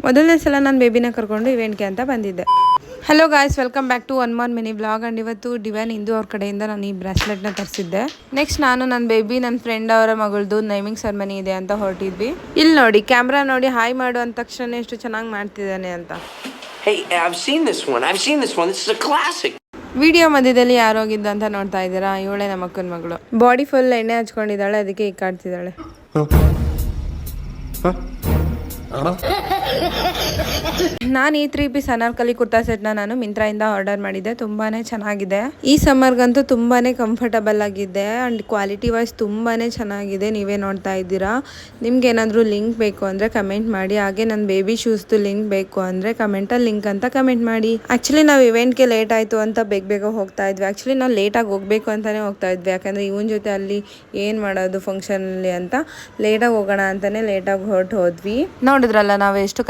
ಮೊದಲನೇ ಸಲ ನಾನು ಬೇಬಿನ ಕರ್ಕೊಂಡು ಇವೆಂಟ್ಗೆ ಅಂತ ಬಂದಿದ್ದೆ. Hello guys, welcome back to one more mini blog. And ಇವತ್ತು ಡಿವೈನ್ ಇಂದು ಅವ್ರ ಕಡೆಯಿಂದ ನಾನು ಈ ಬ್ರಾಸ್ಲೆಟ್ನ ತರಿಸಿದ್ದೆ. ನೆಕ್ಸ್ಟ್ ನಾನು ನನ್ನ ಬೇಬಿ, ನನ್ನ ಫ್ರೆಂಡ್ ಅವರ ಮಗಳದು ನೇಮಿಂಗ್ ಸೆರೆಮನಿ ಇದೆ ಅಂತ ಹೊರಟಿದ್ವಿ. ಇಲ್ಲಿ ನೋಡಿ, ಕ್ಯಾಮ್ರಾ ನೋಡಿ, ಹಾಯ್ ಮಾಡು ಅಂದ ತಕ್ಷಣ ಎಷ್ಟು ಚೆನ್ನಾಗಿ ಮಾಡ್ತಿದ್ದಾನೆ ಅಂತ. ವಿಡಿಯೋ ಮಧ್ಯದಲ್ಲಿ ಯಾರೋಗಿದ್ದು ಅಂತ ನೋಡ್ತಾ ಇದ್ದೀರಾ? ಇವಳೆ ನಮ್ಮ ಅಕ್ಕನ ಮಗಳು. ಬಾಡಿ ಫುಲ್ ಎಣ್ಣೆ ಹಚ್ಕೊಂಡಿದ್ದಾಳೆ, ಅದಕ್ಕೆ ಈಗ ಕಾಡ್ತಿದ್ದಾಳೆ. ನಾನು ಈ 3 ಪೀಸ್ ಅನಾರ್ಕಲಿ ಕುರ್ತಾ ಸೆಟ್ನ ನಾನು ಮಿಂತ್ರಾಯಿಂದ ಆರ್ಡರ್ ಮಾಡಿದ್ದೆ. ತುಂಬಾನೇ ಚೆನ್ನಾಗಿದೆ. ಈ ಸಮ್ಮರ್ಗಂತೂ ತುಂಬಾನೇ ಕಂಫರ್ಟಬಲ್ ಆಗಿದೆ ಅಂಡ್ ಕ್ವಾಲಿಟಿ ವೈಸ್ ತುಂಬಾನೇ ಚೆನ್ನಾಗಿದೆ. ನೀವೇ ನೋಡ್ತಾ ಇದ್ದೀರಾ. ನಿಮ್ಗೆ ಏನಾದರೂ ಲಿಂಕ್ ಬೇಕು ಅಂದ್ರೆ ಕಮೆಂಟ್ ಮಾಡಿ. ಹಾಗೆ ನನ್ನ ಬೇಬಿ ಶೂಸ್ದು ಲಿಂಕ್ ಬೇಕು ಅಂದ್ರೆ ಕಮೆಂಟಲ್ಲಿ ಲಿಂಕ್ ಅಂತ ಕಮೆಂಟ್ ಮಾಡಿ. ಆಕ್ಚುಲಿ ನಾವು ಇವೆಂಟ್ಗೆ ಲೇಟ್ ಆಯ್ತು ಅಂತ ಬೇಗ ಹೋಗ್ತಾ ಇದ್ವಿ. ಆಕ್ಚುಲಿ ನಾವು ಲೇಟಾಗಿ ಹೋಗ್ಬೇಕು ಅಂತಾನೆ ಹೋಗ್ತಾ ಇದ್ವಿ. ಯಾಕಂದ್ರೆ ಇವನ ಜೊತೆ ಅಲ್ಲಿ ಏನ್ ಮಾಡೋದು ಫಂಕ್ಷನ್ ಅಲ್ಲಿ ಅಂತ ಲೇಟಾಗಿ ಹೋಗೋಣ ಅಂತಾನೆ ಲೇಟಾಗಿ ಹೋದ್ವಿ. ನೋಡಿದ್ರಲ್ಲ ನಾವು ಎಷ್ಟು